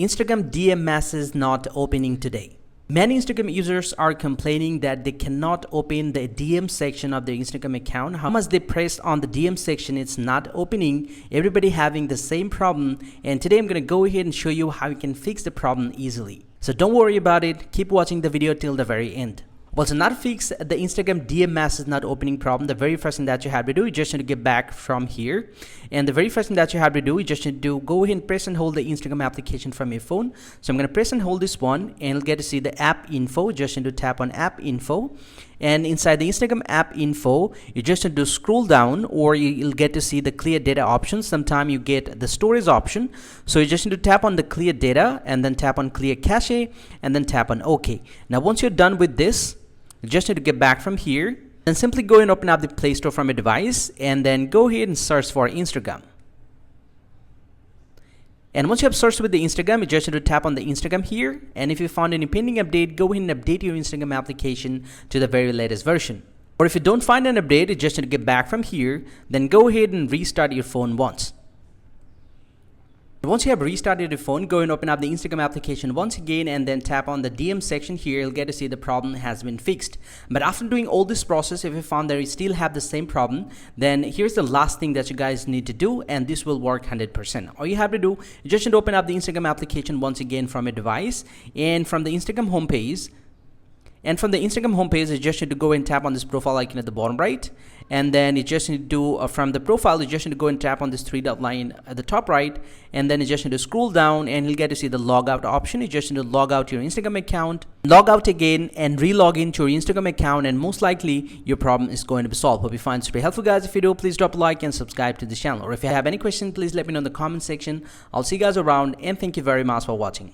Instagram DM message not opening today. Many Instagram users are complaining that they cannot open the DM section of their Instagram account. How much they pressed on the DM section, it's not opening. Everybody having the same problem, and today I'm going to go ahead and show you how you can fix the problem easily. So don't worry about it. Keep watching the video till the very end. Well, to not fix the Instagram DM message not opening problem, the very first thing that you have to do is just need to get back from here. And the very first thing that you have to do is just need to go ahead and press and hold the Instagram application from your phone. So I'm going to press and hold this one, and you'll get to see the app info. Just need to tap on app info. And inside the Instagram app info, you just need to scroll down, or you'll get to see the clear data option. Sometimes you get the storage option. So you just need to tap on the clear data, and then tap on clear cache, and then tap on OK. Now once you're done with this, you just need to get back from here and simply go and open up the Play Store from your device, and then go ahead and search for Instagram. And once you have searched with the Instagram, you just need to tap on the Instagram here. And if you found any pending update, go ahead and update your Instagram application to the very latest version. Or if you don't find an update, you just need to get back from here, then go ahead and restart your phone once. Once you have restarted your phone, go and open up the Instagram application once again, and then tap on the DM section here. You'll get to see the problem has been fixed. But after doing all this process, if you found that you still have the same problem, then here's the last thing that you guys need to do, and this will work 100%. All you have to do is just need to open up the Instagram application once again from your device, and from the Instagram homepage. And from the Instagram homepage, you just need to go and tap on this profile icon at the bottom right. And then you just need to do, from the profile, you just need to go and tap on this three-dot line at the top right. And then you just need to scroll down, and you'll get to see the log out option. You just need to log out your Instagram account, log out again, and re-log into your Instagram account. And most likely, your problem is going to be solved. Hope you find this very helpful, guys. If you do, please drop a like and subscribe to the channel. Or if you have any questions, please let me know in the comment section. I'll see you guys around, and thank you very much for watching.